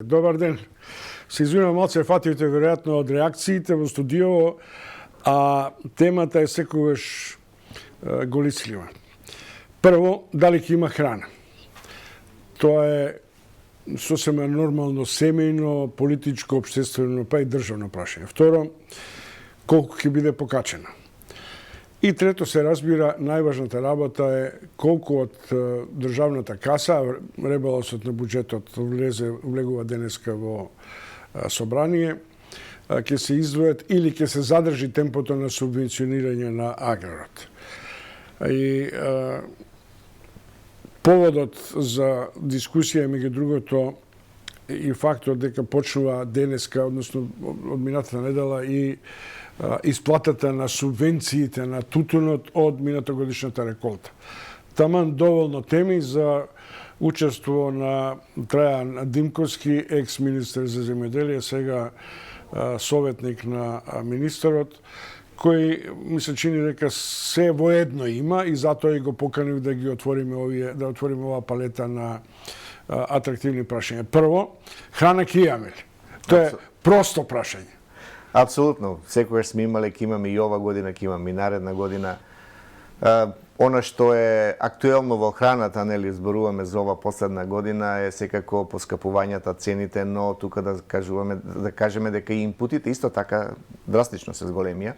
Добар ден. Се извинувам, малце фативте веројатно од реакциите во студио, а темата е секогаш голислива. Прво, дали ќе има храна? Тоа е сосема нормално семејно, политичко, општествено, па и државно прашање. Второ, колку ќе биде покачена? И трето, се разбира, најважната работа е колку од државната каса, ребалансот на буџетот влегува денеска во собрание, ќе се издвојат или ќе се задржи темпото на субвенционирање на аграрот. И поводот за дискусија, меѓу другото, и фактот дека почнува денеска, односно од минатата недела, и исплатата на субвенциите на тутунот од минатогодишната реколта. Таман доволно теми за учество на Трајан Димковски, екс-министер за земјоделие, сега советник на министерот, кој ми се чини дека се воедно има и затоа и го поканив да ги отвориме оваа палета на атрактивни прашања. Прво, храна ќе имаме ли? Тоа е просто прашање. Апсолутно. Секогаш сме имале, ќе имаме и ова година, ќе имаме и наредна година. Она што е актуелно во храната, нели, зборуваме за ова последна година, е секако поскапувањата, цените, но тука да кажеме дека и инпутите исто така драстично се зголемија.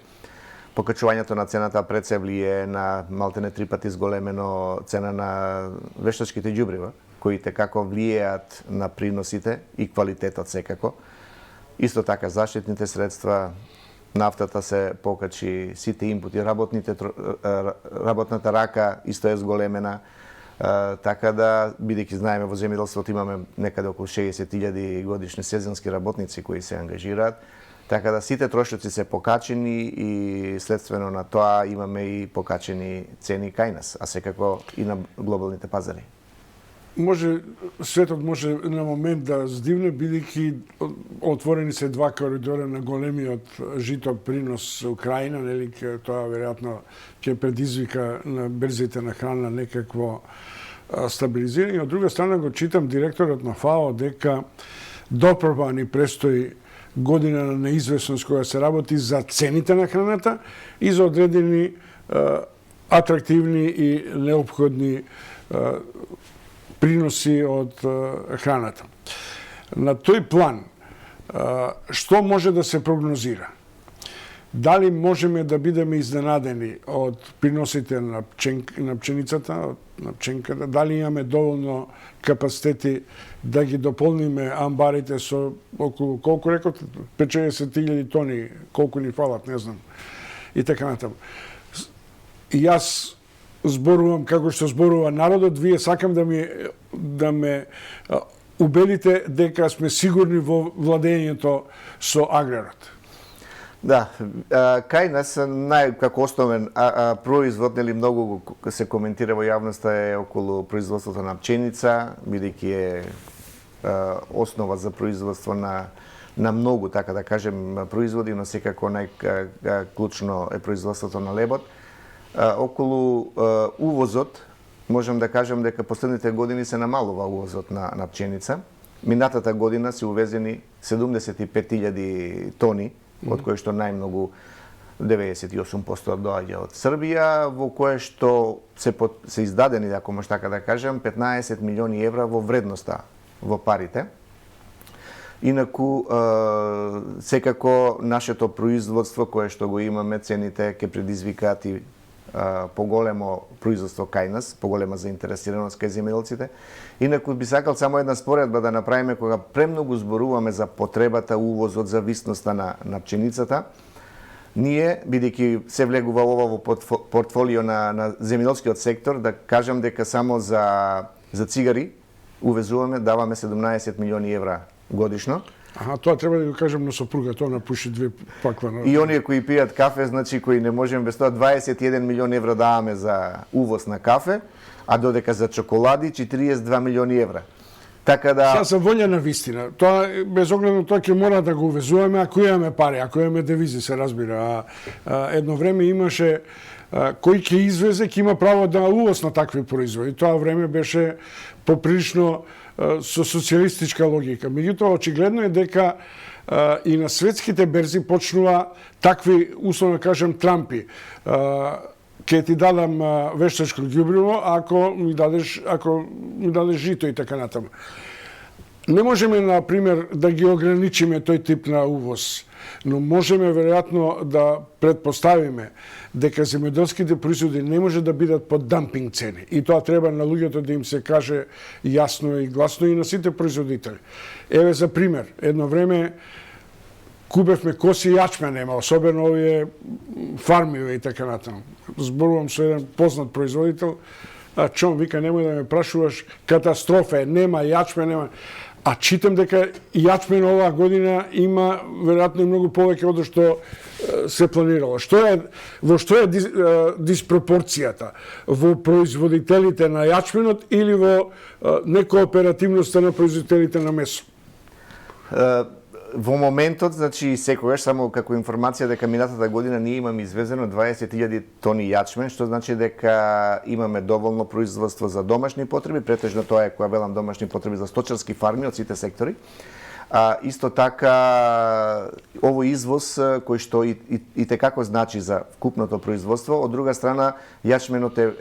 Покачувањето на цената пред се влие на малтене 3 пати зголемено цена на вештачките ѓубрива, кои како влијаат на приносите и квалитетот секако. Исто така заштитните средства, нафтата се покачи, сите инпути, работната рака исто е зголемена, така да, бидејќи знаеме во земјоделството имаме некаде околу 60.000 годишни сезонски работници кои се ангажираат, така да сите трошоци се покачени и следствено на тоа имаме и покачени цени кај нас, а секако и на глобалните пазари. Светот може на момент да здивне, бидејќи отворени се два коридора на големиот житок принос Украина, нели, тоа веројатно ќе предизвика на берзите на храна некакво стабилизирање. Од друга страна го читам директорот на ФАО дека допрва ни престои година на неизвестност која се работи за цените на храната и за одредени атрактивни и неопходни приноси од храната. На тој план, што може да се прогнозира? Дали можеме да бидеме изненадени од приносите на пченицата, на пченката? Дали имаме доволно капацитети да ги дополниме амбарите со околу, колку рекот, 50.000 тони, колку ни фалат, не знам, и така натаму. И јас зборувам како што зборува народот, вие сакам да ме убедите дека сме сигурни во владењето со аграрот. Да, кај нас како основен производ, нели, многу се коментира во јавноста е околу производството на пченица, бидејќи е основа за производство на многу, така да кажем, производи, но секако најклучно е производството на лебод. Околу увозот, можам да кажам дека последните години се намалува увозот на пченица. Минатата година се увезени 75.000 тони, од кои што најмногу 98% доаѓа од Србија, во кое што се издадени, ако може така да кажам, 15 милиони евра во вредноста во парите. Инаку, секако, нашето производство, кое што го имаме, цените ќе предизвикаат и поголемо производство кај нас, поголема заинтересираност кај земјоделците. Инаку би сакал само една споредба да направиме кога премногу зборуваме за потребата, увозот, зависноста на пченицата. Ние, бидејќи се влегува ова во портфолио на земјоделскиот сектор, да кажам дека само за цигари увезуваме, даваме 17 милиони евра годишно. Тоа треба да го кажем на сопруга, тоа напуши 2 пакла. И оние кои пијат кафе, значи кои не можеме без тоа, 21 милиони евра даваме за увоз на кафе, а додека за чоколади 42 милиони евра. Така да... Сега се волја на вистина. Тоа, безогледно тоа ќе мора да го увезуваме, ако имаме пари, ако имаме девизи, се разбира. Едно време имаше кој ќе извезе, ќе има право да увоз на такви производи. Тоа време беше поприлично со социјалистичка логика. Меѓутоа, очигледно е дека и на светските берзи почнува такви, условно кажем, трампи. Ке ти дадам вештачко ѓубриво ако ми дадеш жито и така натаму. Не можеме, на пример, да ги ограничиме тој тип на увоз, но можеме веројатно да предпоставиме дека земјоделските производи не може да бидат под дампинг цени. И тоа треба на луѓето да им се каже јасно и гласно и на сите производители. Еве за пример, едно време купевме коси јачмен, нема, особено овие фармиве и така натаму. Зборувам со еден познат производител, чом вика, немој да ме прашуваш, катастрофа е, нема јачмен, нема. А читам дека јачмен оваа година има веројатно и многу повеќе од што се планирало. Во што е диспропорцијата? Во производителите на јачменот или во некооперативноста на производителите на месо? Во моментот, значи секогаш, само како информација дека минатата година ние имаме извезено 20.000 тони јачмен, што значи дека имаме доволно производство за домашни потреби, претежно тоа е, која велам домашни потреби, за сточарски фарми од сите сектори. Исто така, овој извоз кој што и текако значи за вкупното производство, од друга страна јачменот е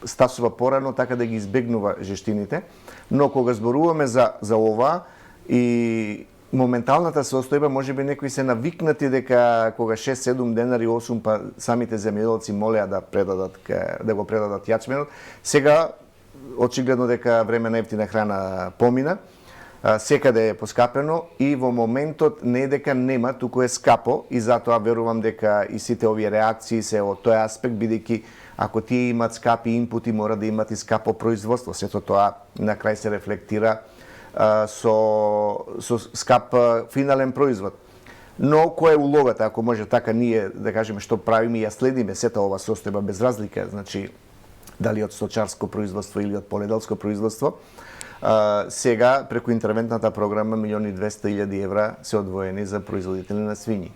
стасува порано, така да ги избегнува жештините, но кога зборуваме за ова и моменталната состојба, можеби некои се навикнати дека кога 6-7 денари 8 па самите земјоделци молеа да го предадат јачменот. Сега очигледно дека време на ефтина храна помина, секаде е поскапено и во моментот не е дека нема, туку е скапо и затоа верувам дека и сите овие реакции се од тој аспект, бидејќи ако тие имат скапи инпути, мора да имат и скапо производство. Сето тоа на крај се рефлектира со скап финален производ. Но која е улогата, ако може така ние да кажеме што правиме и ја следиме сета ова состојба без разлика, значи дали од сточарско производство или од поледелско производство, сега преку интервентната програма 1.200.000 евра се одвоени за производители на свињи.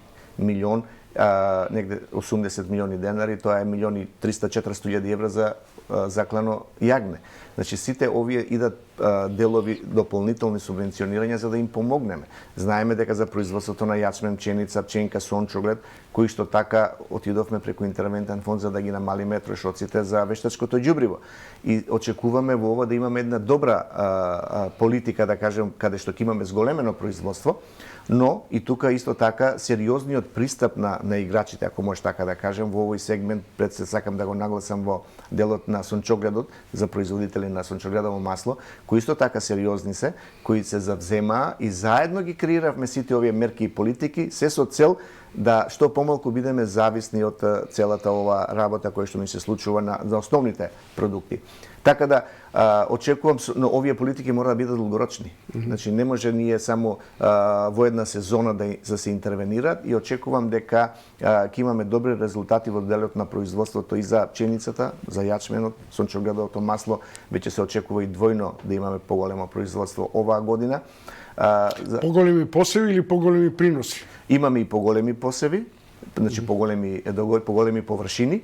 Негде 80 милиони денари, тоа е 1.300.000-400.000 евра за заклано јагне. Значи сите овие идат делови дополнителни субвенционирања за да им помогнеме. Знаеме дека за производството на јачмен, пченица, пченка, сончоглед, кои што така отидовме преку интервентен фонд за да ги намалиме трошоците за вештачкото ѓубриво. И очекуваме во ова да имаме една добра политика, да кажем, каде што ќе имаме зголемено производство, но и тука исто така сериозниот пристап на играчите, ако може така да кажем, во овој сегмент, пред се сакам да го нагласам во делот на сончогледот за производители на сончогледово масло, кои исто така сериозни се, кои се завземаа и заедно ги креиравме сите овие мерки и политики, се со цел да што помалку бидеме зависни од целата ова работа која што ни се случува на основните продукти. Така да очекувам, но овие политики мора да бидат долгорочни. Значи не може ние само во една сезона да се интервенираат и очекувам дека ќе имаме добри резултати во делот на производството и за пченицата, за јачменот, сончогледовото масло, веќе се очекува и двојно да имаме поголемо производство оваа година. Поголеми посеви или поголеми приноси? Имаме и поголеми посеви, значи поголеми површини.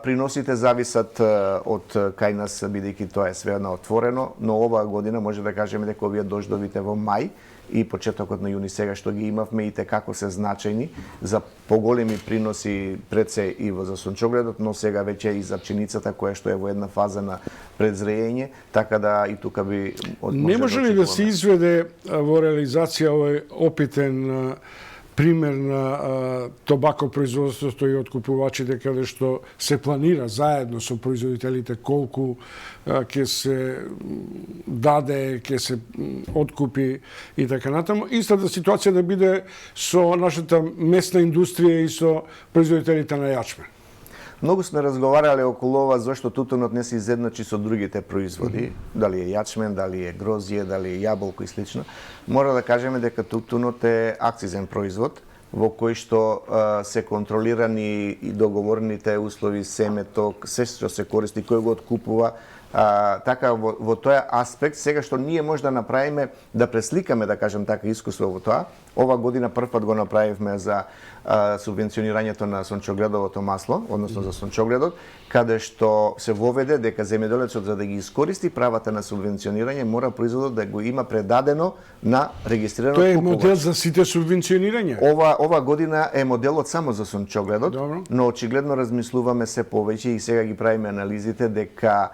Приносите зависат од кај нас, бидејќи тоа е све на отворено, но оваа година може да кажеме дека овие дождовите во мај и почетокот на јуни сега што ги имавме и како се значајни за поголеми приноси пред се и за сончогледот, но сега веќе и за пченицата која што е во една фаза на предзрејење, така да и тука би не може ли да се изведе во реализација овој опитен пример на тобако производството и откупувачите, каде што се планира заедно со производителите колку ќе се даде, ќе се откупи и така натаму. Истата ситуација да биде со нашата месна индустрија и со производителите на јачмен. Многу сме разговарале околу ова зашто тутунот не се изедначи со другите производи, дали е јачмен, дали е грозје, дали е јаболко и слично. Мора да кажеме дека тутунот е акцизен производ во кој што се контролирани и договорните услови, семето, се што се користи, кој го откупува, така во тој аспект, сега што ние може да направиме, да пресликаме, да кажем така, искуство во тоа. Ова година прв пат го направивме за субвенционирањето на сончогледовото масло, односно за сончогледот, каде што се воведе дека земјоделецот за да ги искористи правата на субвенционирање мора производот да го има предадено на регистрирано Тоа е купувач. модел за сите субвенционирања. Ова година е моделот само за сончогледот, Добро. но очигледно размислуваме се повеќе и сега ги правиме анализите дека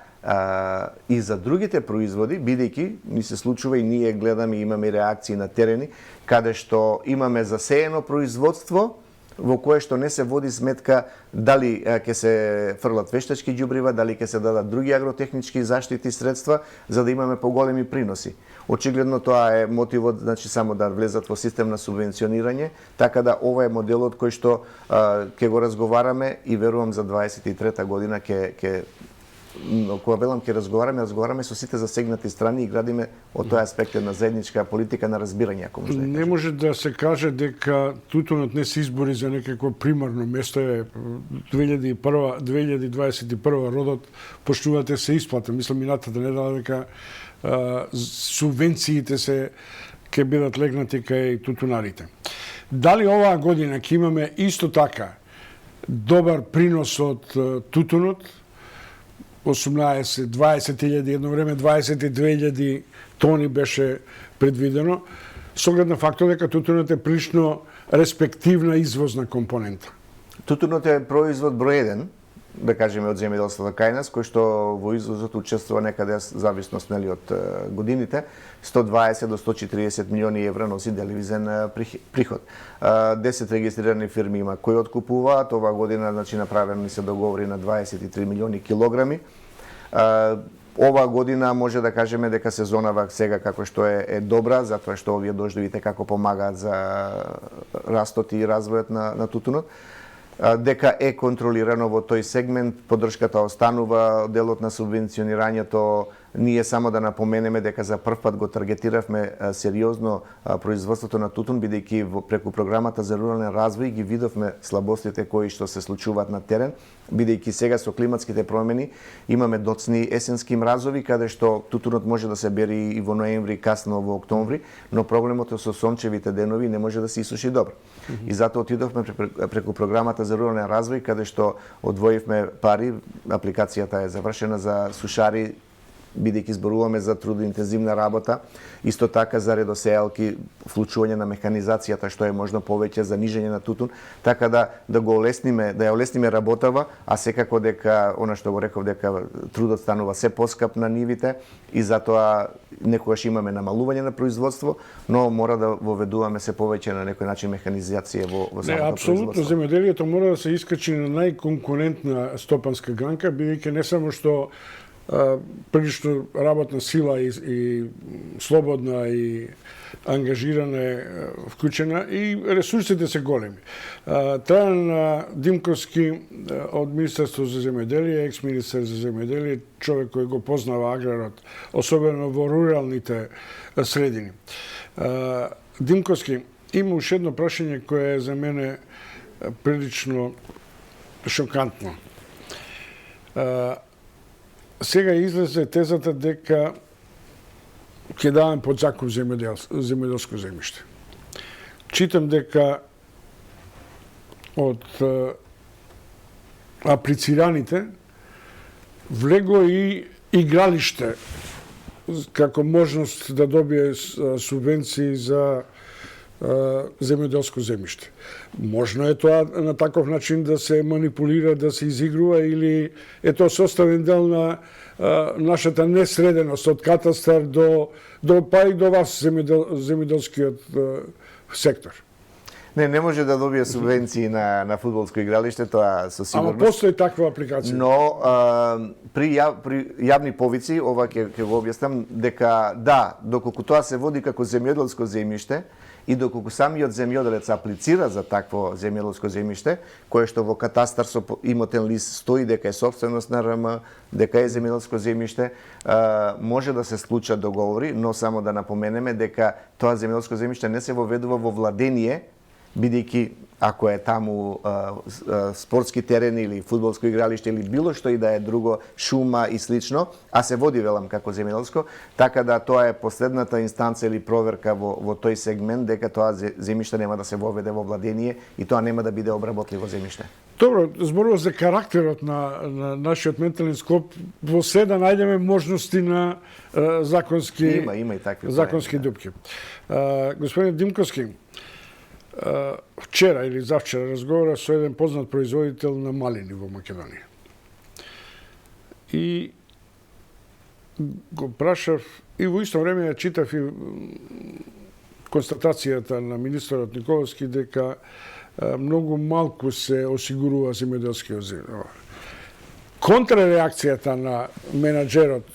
и за другите производи, бидејќи ни се случува и ние гледаме и имаме реакции на терени, каде што имаме засеено производство во кое што не се води сметка дали ќе се фрлат вештачки ѓубрива, дали ќе се дадат други агротехнички заштити средства за да имаме поголеми приноси. Очигледно тоа е мотивот, значи само да влезат во систем на субвенционирање, така да ова е моделот кој што ќе го разговараме и верувам за 23-та година ќе кога велам ќе разговараме со сите засегнати страни и градиме од тој аспект на заедничка политика на разбирање, ако може да Не може да се каже дека тутунот не се избори за некакво примарно место е 2021 родот почнувате се исплата. Мислам минатата недела дека субвенциите се ќе бидат легнати кај тутунарите. Дали оваа година ќе имаме исто така добар принос од тутунот? 20.000, едно време 22.000 тони беше предвидено, со оглед на фактот дека тутунот е прилично респективна извозна компонента. Тутунот е производ број 1, да кажеме од земјоделството кај нас, кој што во извозот учествува некаде зависност нели од годините, 120 до 140 милиони евра носи телевизен приход. 10 регистрирани фирми има кои откупуваат, оваа година значи направени се договори на 23 милиони килограми. Оваа година може да кажеме дека сезонава сега како што е добра, затоа што овие дождовите како помагаат за растот и развојот на тутунот. Дека е контролирано во тој сегмент, поддршката останува, делот на субвенционирањето, ние само да напоменеме дека за прв пат го таргетиравме сериозно производството на тутун, бидејќи преку програмата за рурален развој ги видовме слабостите кои што се случуваат на терен, бидејќи сега со климатските промени имаме доцни есенски мразови, каде што тутунот може да се бери и во ноември, касно во октомври, но проблемот е со сончевите денови не може да се исуши добро. И затоа отидовме преку програмата за рурален развој, каде што одвоивме пари, апликацијата е завршена за сушари, бидејќи зборуваме за трудоинтензивна работа, исто така за редосеалки, вклучување на механизацијата што е можно повеќе за нижење на тутун, така да го олесниме, да ја олесниме работава, а секако дека она што го реков дека трудот станува се поскап на нивите и затоа некогаш имаме намалување на производство, но мора да воведуваме се повеќе на некој начин механизација во самото апсолутно, производство. земјоделието мора да се искачи на најконкурентна стопанска гранка, бидејќи не само што прилично работна сила и слободна и ангажирана е вклучена и ресурсите се големи. Трајан Димковски од Министерство за земјоделие, екс-министер за земјоделие, човек кој го познава аграрот, особено во руралните средини. Димковски, има уште едно прашање кое е за мене прилично шокантно. Сега излезе тезата дека ќе даваме под закуп земјоделско земјиште. Читам дека од аплицираните влегло и игралиште како можност да добие субвенции за земјоделско земјиште. Можно е тоа на таков начин да се манипулира, да се изигрува или е тоа составен дел на нашата несреденост од катастар до па и до вас земјоделскиот сектор. Не може да добие субвенции на фудбалско игралиште, тоа со сигурност. Ама постои таква апликација. Но при јавни повици, ова ќе го објаснам, дека да, доколку тоа се води како земјоделско земјиште, и доколку самиот земјоделец аплицира за такво земјоделско земјиште, кое што во катастар со имотен лист стои дека е собственост на РМ, дека е земјоделско земјиште, може да се случат договори, но само да напоменеме дека тоа земјоделско земјиште не се воведува во владение, бидејќи ако е таму спортски терен или фудбалско игралиште или било што и да е друго, шума и слично, а се води, велам, како земјоделско, така да тоа е последната инстанца или проверка во тој сегмент дека тоа земјиште нема да се воведе во владение и тоа нема да биде обработливо земјиште. Добро, зборува за карактерот на нашиот ментален склоп, во се да најдеме можности на законски Има и такви законски дупки. Господин Димковски, вчера или завчера разговара со еден познат производител на малини во Македонија. И го прашав, и во исто време ја читав и констатацијата на министерот Николовски дека многу малку се осигурува земјоделскиот земјоделски. Контрреакцијата на менаџерот,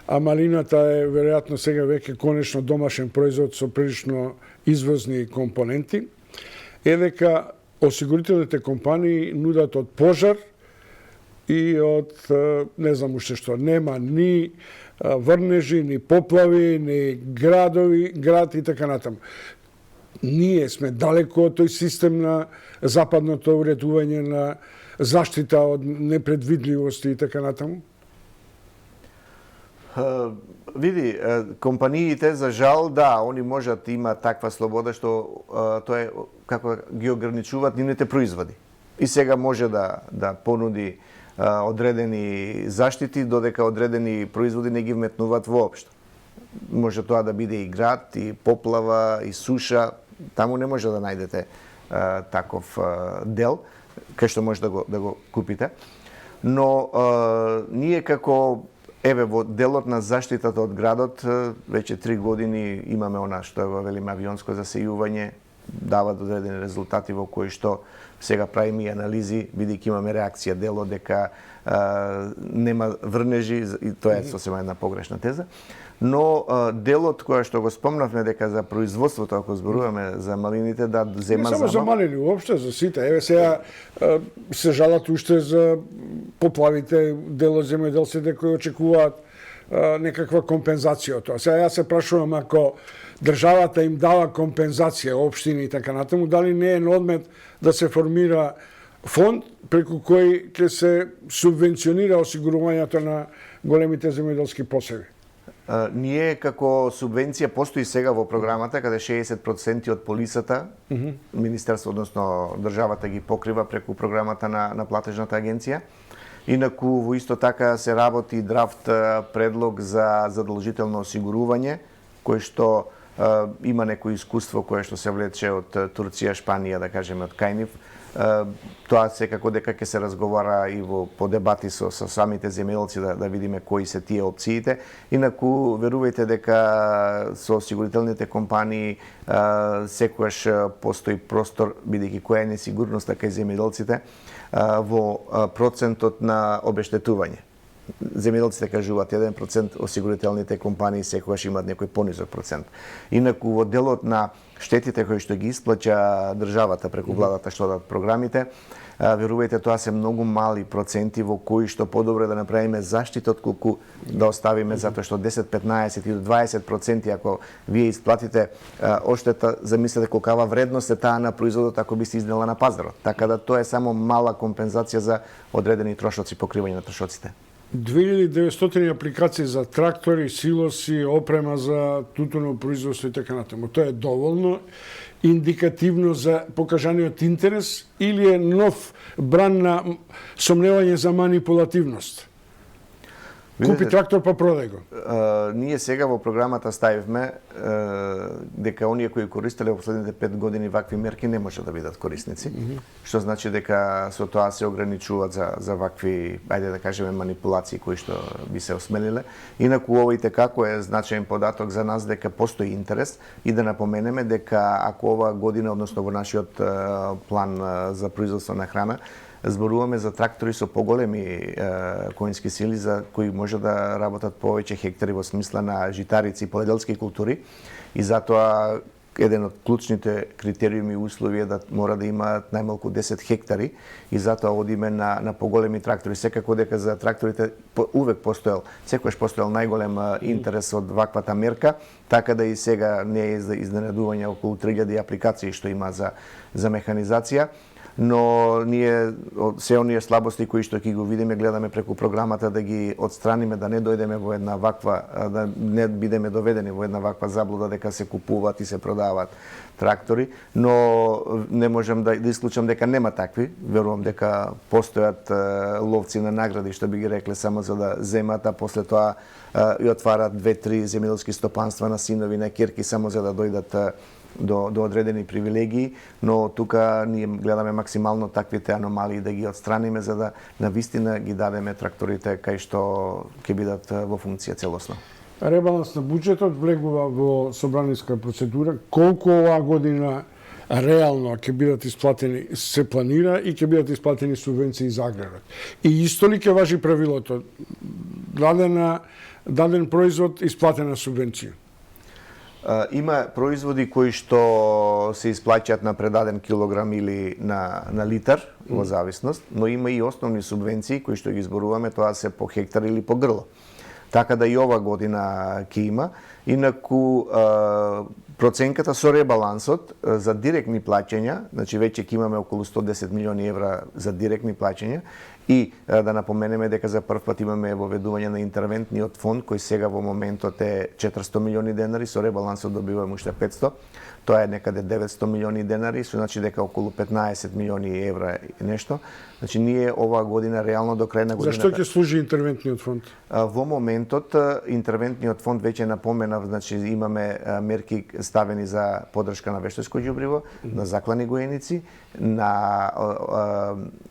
а малината е веројатно сега веќе конечно домашен производ со прилично извозни компоненти, е дека осигурителните компании нудат од пожар и од не знам уште што. Нема ни врнежи, ни поплави, ни град и така натаму. Ние сме далеко од тој систем на западното уредување на заштита од непредвидливости и така натаму. Види, компаниите за жал, да, они можат има таква слобода што тоа е како ги ограничуваат нивните производи. И сега може да понуди одредени заштити, додека одредени производи не ги вметнуваат воопшто. Може тоа да биде и град, и поплава, и суша. Таму не може да најдете таков дел, кај што може да го купите. Но ние како во делот на заштитата од градот, веќе 3 години имаме она што го велиме авионско засејување, дава одредени резултати во кои што сега правиме и анализи, бидејќи имаме реакција делот дека нема врнежи, и тоа е сосема една погрешна теза. Но делот која што го спомнавме дека за производството, ако зборуваме за малините, да зема не само за малини, уопште за сите. Еве сега се жалат уште за поплавите, делот земјоделците кои очекуваат некаква компензација од тоа. Сега јас се прашувам, ако државата им дава компензација, општини и така натаму, дали не е на одмет да се формира фонд преку кој ќе се субвенционира осигурувањето на големите земјоделски посеви? Ние како субвенција постои сега во програмата, каде 60% од полисата Министерство, односно државата ги покрива преку програмата на платежната агенција. Инаку во исто така се работи драфт предлог за задолжително осигурување, кој што има некој искуство кое што се влече од Турција, Шпанија, да кажеме од Кајнив. Тоа секако дека ќе се разговара и по дебати со самите земјоделци да видиме кои се тие опциите. Инаку верувајте дека со осигурителните компании секогаш постои простор, бидејќи која е несигурноста кај земјоделците во процентот на обештетување. Земјоделците кажуваат 1%, осигурителните компании секогаш имаат некој понизок процент. Инаку во делот на штетите кои што ги исплаќа државата преку владата што дадат програмите, верувајте, тоа се многу мали проценти во кои што подобро да направиме заштита отколку да оставиме, затоа што 10, 15 или 20% ако вие исплатите оштета, замислете колкава вредност е таа на производот ако би се изнела на пазарот. Така да тоа е само мала компензација за одредени трошоци, покривање на трошоците. 2900 апликации за трактори, силоси, опрема за тутуно производство и така натаму. Тоа е доволно индикативно за покажаниот интерес или е нов бран на сомневање за манипулативност? Купи трактор па продај го. Ние сега во програмата ставивме дека оние кои користеле во последните 5 години вакви мерки не може да бидат корисници, што значи дека со тоа се ограничуваат за вакви, ајде да кажеме, манипулации кои што би се осмелиле. Инаку овој како е значаен податок за нас дека постои интерес и да напоменеме дека ако ова година, односно во нашиот план за производство на храна, зборуваме за трактори со поголеми конски сили за кои може да работат повеќе хектари во смисла на житарици и поледелски култури, и затоа еден од клучните критериуми и услови е да мора да имаат најмалку 10 хектари и затоа одиме на поголеми трактори. Секако дека за тракторите увек секогаш постоел најголем интерес од ваквата мерка, така да и сега не е за изненадување околу 3000 апликации што има за механизација. Но ние се оние слабости кои што ќе го видиме, гледаме преку програмата да ги отстраниме, да не дојдеме во една ваква, да не бидеме доведени во една ваква заблуда дека се купуваат и се продаваат трактори, но не можам да исклучам дека нема такви. Верувам дека постојат ловци на награди, што би ги рекле, само за да земат, а после тоа и отварат 2-3 земјоделски стопанства на синови, на ќерки, само за да дојдат до одредени привилегии, но тука ние гледаме максимално таквите аномалии да ги отстраниме, за да навистина ги дадеме тракторите кај што ќе бидат во функција целосно. Ребаланс на буџетот влегува во собраниска процедура. Колку оваа година реално ќе бидат исплатени, се планира и ќе бидат исплатени субвенции за аграрот? И исто ли ќе важи правилото? Даден производ исплатена субвенција? Има производи кои што се исплаќаат на предаден килограм или на литар, во зависност, но има и основни субвенции кои што ги изборуваме, тоа се по хектар или по грло. Така да и ова година ќе има. Инаку проценката со ребалансот за директни плаќања, значи веќе ќе имаме околу 110 милиони евра за директни плаќања, и да напоменеме дека за прв пат имаме воведување на интервентниот фонд, кој сега во моментот е 400 милиони денари, со ребалансот добиваме уште 500. Тоа е некаде 900 милиони денари, со значи дека околу 15 милиони евра и нешто. Значи ние оваа година реално до крај на годината. Зашто ќе служи интервентниот фонд? Во моментот интервентниот фонд веќе напоменав, значи имаме мерки ставени за поддршка на вештачко ѓубриво, на заклани гоеници,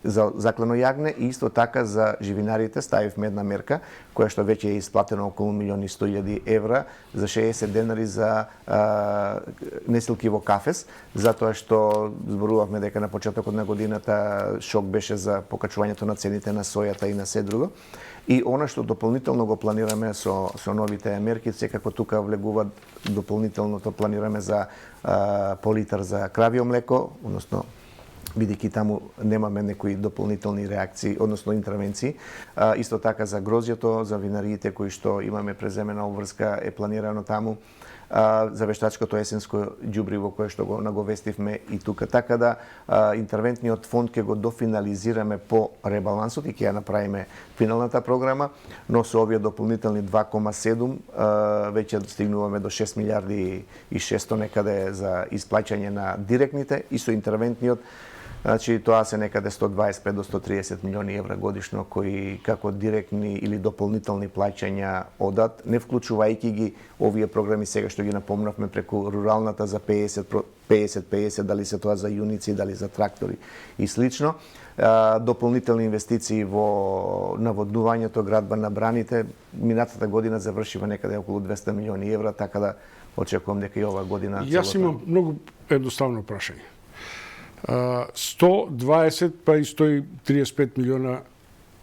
за заклано јагне и исто така за живинарите ставивме една мерка која што веќе е исплатено околу 1.100.000 евра за 60 денари за несилки во кафес, затоа што зборувавме дека на почетокот на годината шок беше за покачувањето на цените на сојата и на се друго. И она што дополнително го планираме со новите мерки, секако тука влегува дополнителното планираме за по литар за кравио млеко, односно бидејќи таму немаме некои дополнителни реакции, односно интервенции. Исто така за грозјето, за винариите кои што имаме преземена обврска е планирано таму, за вештачкото есенско ѓубриво кое што го наговестивме и тука. Така да интервентниот фонд ќе го дофинализираме по ребалансот и ќе ја направиме финалната програма, но со овие дополнителни 2,7 веќе стигнуваме до 6 милиарди и 600 некаде за исплаќање на директните и со интервентниот. Значи, тоа се некаде 125 до 130 милиони евра годишно кои како директни или дополнителни плаќања одат, не вклучувајќи ги овие програми сега што ги напомнавме преку руралната за 50-50, дали се тоа за јуници, дали за трактори и слично. Дополнителни инвестиции во наводнувањето, градба на браните. Минатата година завршива некаде околу 200 милиони евра, така да очекувам дека и оваа година Јас имам многу едноставно прашање. 120 па и 135 милиона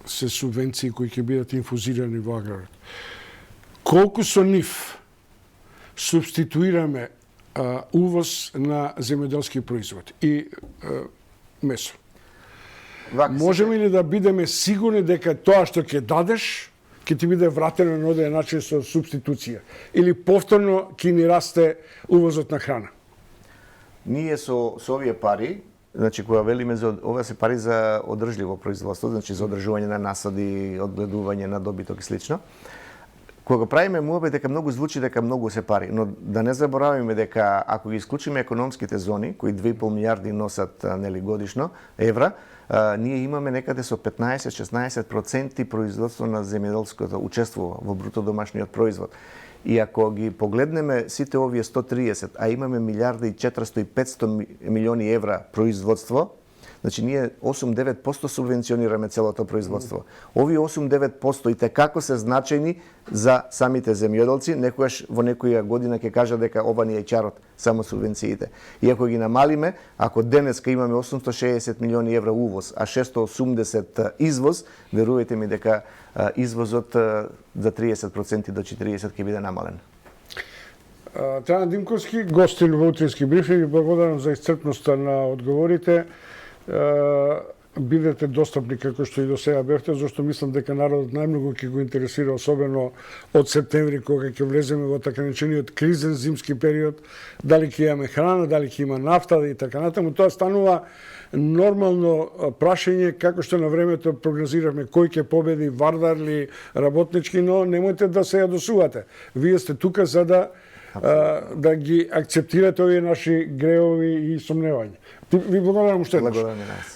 се субвенции кои ќе бидат инфузирани во аграрот. Колку со нив субституираме увоз на земјоделски производи и месо? Можеме ли да бидеме сигурни дека тоа што ќе дадеш ќе ти биде вратено на одреден начин со субституција или повторно ќе ни расте увозот на храна? Ние со овие пари, значи кога велиме за ова се пари за одржливо производство, значи за одржување на насади, одгледување на добиток и слично. Кога го правиме муабет дека многу звучи дека многу се пари, но да не заборавиме дека ако ги исклучиме економските зони кои 2,5 милиарди носат нели годишно евра, ние имаме некаде со 15-16% производство на земјоделското учество во бруто домашниот производ. И ако ги погледнеме сите овие 130, а имаме милиарда и 400 и 500 милиони евра производство, значи ние 8-9% субвенционираме целото производство. Овие 8-9% и како се значајни за самите земјоделци, некојаш во некоја година ќе кажа дека ова ни е чарот, само субвенциите. И ако ги намалиме, ако денеска имаме 860 милиони евра увоз, а 680 извоз, верувајте ми дека извозот за 30% до 40% ќе биде намален. Траян Димковски, гостин во утрински брифинг, благодарам за исцрпноста на одговорите. Бидете достапни како што и до сега бевте, зашто мислам дека народот најмногу ќе го интересира, особено од септември, кога ќе влеземе во така наречениот кризен зимски период, дали ќе имаме храна, дали ќе има нафта и така натаму. Тоа станува нормално прашање, како што на времето прогнозиравме кој ќе победи, Вардар ли, работнички, но немојте да се јадосувате. Вие сте тука за да ги акцептирате овие наши греови и сомневања. Ви благодарам уште еднаш. Благодарам и нас.